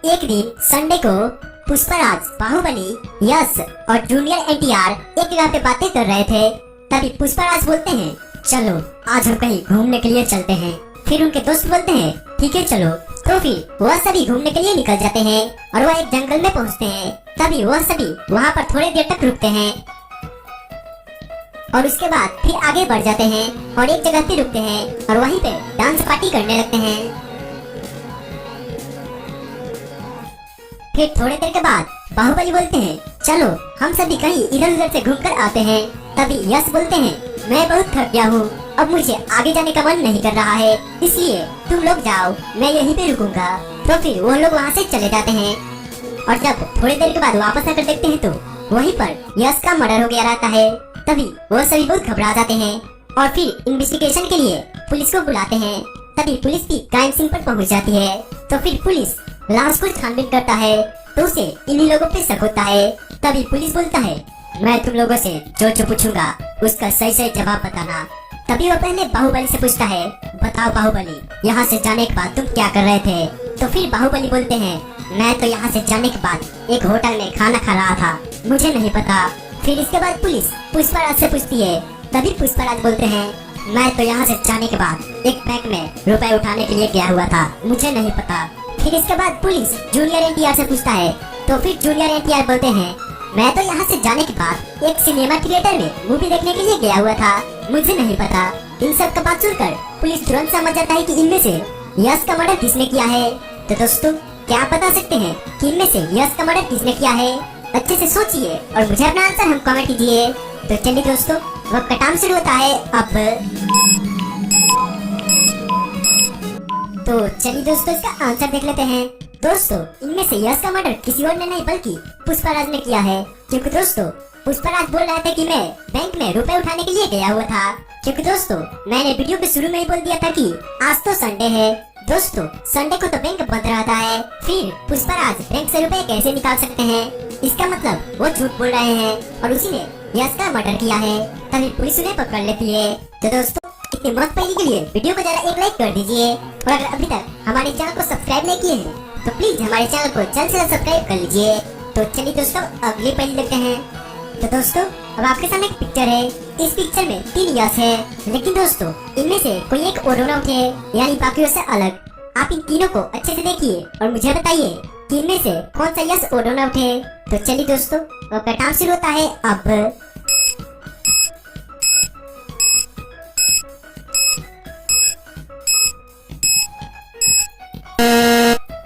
एक दिन संडे को पुष्पराज, बाहुबली, यश और जूनियर एनटीआर एक जगह पे बातें कर रहे थे। तभी पुष्पराज बोलते हैं, चलो आज हम कहीं घूमने के लिए चलते हैं। फिर उनके दोस्त बोलते हैं, ठीक है चलो। तो फिर वह सभी घूमने के लिए निकल जाते हैं और वह एक जंगल में पहुंचते हैं। तभी वह सभी वहां पर थोड़ी देर तक रुकते हैं और उसके बाद फिर आगे बढ़ जाते हैं और एक जगह पे रुकते हैं और वहीं पे डांस पार्टी करने लगते हैं। फिर थोड़ी देर के बाद बाहुबली बोलते हैं, चलो हम सभी कहीं इधर उधर से घूमकर आते हैं। तभी यश बोलते हैं, मैं बहुत थक गया हूँ, अब मुझे आगे जाने का मन नहीं कर रहा है, इसलिए तुम लोग जाओ, मैं यहीं पे रुकूंगा। तो फिर वो लोग वहाँ से चले जाते हैं और जब थोड़ी देर के बाद वापस आकर देखते हैं तो वहीं पर यश का मर्डर हो गया रहता है। तभी वो सभी बहुत घबरा जाते हैं और फिर इन्वेस्टिगेशन के लिए पुलिस को बुलाते हैं। तभी पुलिस भी क्राइम सीन पर पहुंच जाती है। तो फिर पुलिस लाश को छानबीन करता है तो उसे इन्हीं लोगों पे शक होता है। तभी पुलिस बोलता है, मैं तुम लोगों से जो जो पूछूंगा उसका सही सही जवाब बताना। तभी वो पहले बाहुबली से पूछता है, बताओ बाहुबली, यहाँ से जाने के बाद तुम क्या कर रहे थे? तो फिर बाहुबली बोलते हैं, मैं तो यहाँ से जाने के बाद एक होटल में खाना खा रहा था, मुझे नहीं पता। फिर इसके बाद पुलिस पुष्पराज से पूछती है। तभी पुष्पराज बोलते हैं, मैं तो यहाँ से जाने के बाद एक बैंक में रुपए उठाने के लिए गया हुआ था, मुझे नहीं पता। फिर इसके बाद पुलिस जूनियर एनटीआर से पूछता है। तो फिर जूनियर एनटीआर बोलते हैं, मैं तो यहाँ से जाने के बाद एक सिनेमा थिएटर में मूवी देखने के लिए गया हुआ था, मुझे नहीं पता। इन सब का बात सुनकर पुलिस तुरंत समझ जाता है कि इनमें से यश का मर्डर किसने किया है। तो दोस्तों, क्या आप बता सकते हैं कि इनमें से यश का मर्डर किसने किया है? अच्छे से सोचिए और मुझे अपना आंसर हम कमेंट कीजिए। तो चलिए दोस्तों, वक्त का टाइम शुरू होता है अब। तो चलिए दोस्तों, इसका आंसर देख लेते हैं। दोस्तों, इनमें से यश का मर्डर किसी और ने नहीं बल्कि पुष्पराज ने किया है। क्योंकि दोस्तों, पुष्पराज बोल रहे थे कि मैं बैंक में रुपए उठाने के लिए गया हुआ था। क्योंकि दोस्तों, मैंने वीडियो के शुरू में ही बोल दिया था कि आज तो संडे है। दोस्तों, संडे को तो बैंक बंद रहता है, फिर पुष्पराज बैंक से रुपए कैसे निकाल सकते हैं? इसका मतलब वो झूठ बोल रहे हैं और उसी ने यश का मर्डर किया है। तभी पुलिस उन्हें पकड़ लेती है। तो दोस्तों, इतनी मस्त पहली के लिए वीडियो को जरा एक लाइक कर दीजिए और अगर अभी तक हमारे चैनल को सब्सक्राइब नहीं किए हैं तो प्लीज हमारे चैनल को जल्द से जल्द सब्सक्राइब कर लीजिए। तो चलिए दोस्तों, अगली पहली देखते हैं। तो दोस्तों, अब आपके सामने एक पिक्चर है। इस पिक्चर में 3 यश है, लेकिन दोस्तों इनमें से कोई एक और रन आउट है, यानी बाकियों से अलग। आप इन तीनों को अच्छे से देखिए और मुझे बताइए कि इनमें से कौन सा यश और रन आउट है। तो चलिए दोस्तों, आपका टाइम शुरू होता है अब।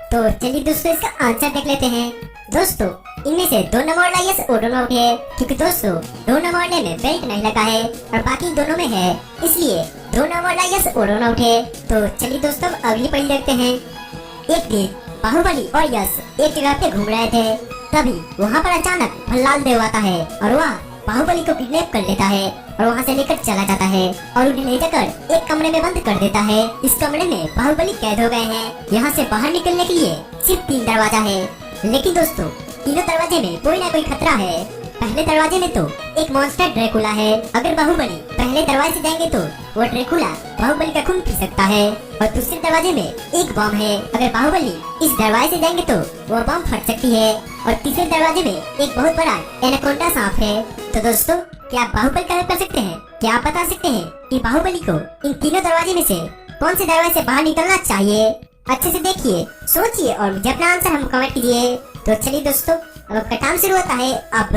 तो चलिए दोस्तों, इसका आंसर देख लेते हैं। दोस्तों, इनमें से 2 नंबर वाला यश और रन आउट है, क्योंकि दोस्तों 2 नंबर वाले में बेल्ट नहीं लगा है और बाकी दोनों में है, इसलिए 2 नंबर वाला यश और रन आउट है। तो चलिए दोस्तों, अगली पहली देखते हैं। एक दिन बाहुबली और यश एक जगह पे घूम रहे थे। तभी वहाँ पर अचानक भल्लाल देव आता है और वह बाहुबली को किडनैप कर लेता है और वहाँ से लेकर चला जाता है और उन्हें ले जाकर एक कमरे में बंद कर देता है। इस कमरे में बाहुबली कैद हो गए हैं। यहाँ से बाहर निकलने के लिए सिर्फ 3 दरवाजा है, लेकिन दोस्तों तीनों दरवाजे में कोई ना कोई खतरा है। पहले दरवाजे में तो एक मॉन्स्टर ड्रैकुला है। अगर बाहुबली पहले दरवाजे से जाएंगे तो वो ड्रैकुला बाहुबली का खून पी सकता है। और दूसरे दरवाजे में एक बम है। अगर बाहुबली इस दरवाजे से जाएंगे तो वो बम फट सकती है। और तीसरे दरवाजे में एक बहुत बड़ा एनाकोंडा सांप है। तो दोस्तों, क्या आप बाहुबली का हेल्प कर सकते हैं? क्या आप बता सकते हैं कि बाहुबली को इन तीनों दरवाजे में से कौन से दरवाजे से बाहर निकलना चाहिए? अच्छे से देखिए, सोचिए और मुझे अपना आंसर हम कमेंट कीजिए। तो चलिए दोस्तों, अब आपका टाइम शुरू होता है अब।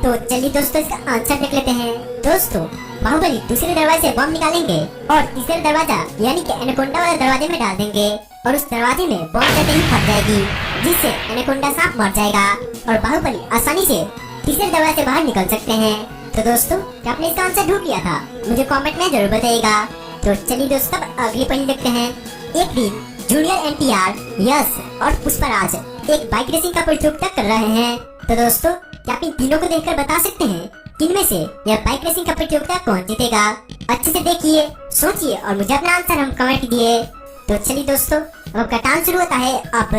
तो चलिए दोस्तों, इसका आंसर देख लेते हैं। दोस्तों, बाहुबली दूसरे दरवाजे से बम निकालेंगे और तीसरे दरवाजा यानी कि एनाकोंडा वाले दरवाजे में डाल देंगे और उस दरवाजे में बम करते ही फट जाएगी, जिससे एनाकोंडा सांप मर जाएगा और बाहुबली आसानी से तीसरे दरवाजे से बाहर निकल सकते हैं। तो दोस्तों, क्या आपने इसका आंसर ढूंढ लिया था? मुझे कमेंट में जरूर बताइएगा। तो चलिए दोस्तों, अगली पहली देखते हैं। एक दिन जूनियर एनटीआर, यश और पुष्पराज एक बाइक रेसिंग का प्रतियोगिता कर रहे हैं। तो दोस्तों, क्या आप इन तीनों को देखकर बता सकते हैं किनमें से यह बाइक रेसिंग का प्रतियोगिता कौन जीतेगा? अच्छे से देखिए, सोचिए और मुझे अपना आंसर हम कमेंट कीजिए। तो चलिए दोस्तों, अब आपका टाइम शुरू होता है अब।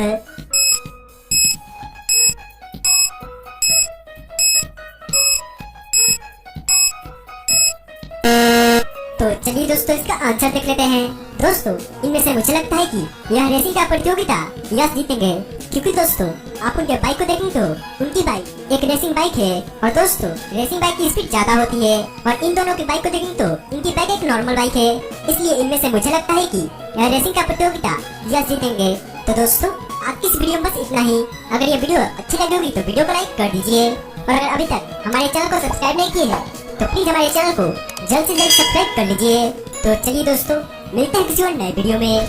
तो चलिए दोस्तों इसका आंसर देख लेते हैं। दोस्तों इनमें से मुझे लगता है कि यह रेसिंग का प्रतियोगिता यश जीतेंगे, क्योंकि दोस्तों आप उनके बाइक को देखें तो उनकी बाइक एक रेसिंग बाइक है और दोस्तों रेसिंग बाइक की स्पीड ज्यादा होती है, और इन दोनों की बाइक को देखें तो इनकी बाइक एक नॉर्मल बाइक है। इसलिए इनमें से मुझे लगता है कि यह रेसिंग का प्रतियोगिता यश जीतेंगे। तो दोस्तों आज की इस वीडियो में बस इतना ही। अगर ये वीडियो अच्छी लगी होगी तो वीडियो को लाइक कर दीजिए, और अगर अभी तक हमारे चैनल को सब्सक्राइब नहीं किए हैं तो प्लीज हमारे चैनल को जल्द से जल्द सब्सक्राइब कर लीजिए। तो चलिए दोस्तों मिलते हैं किसी और नए वीडियो में।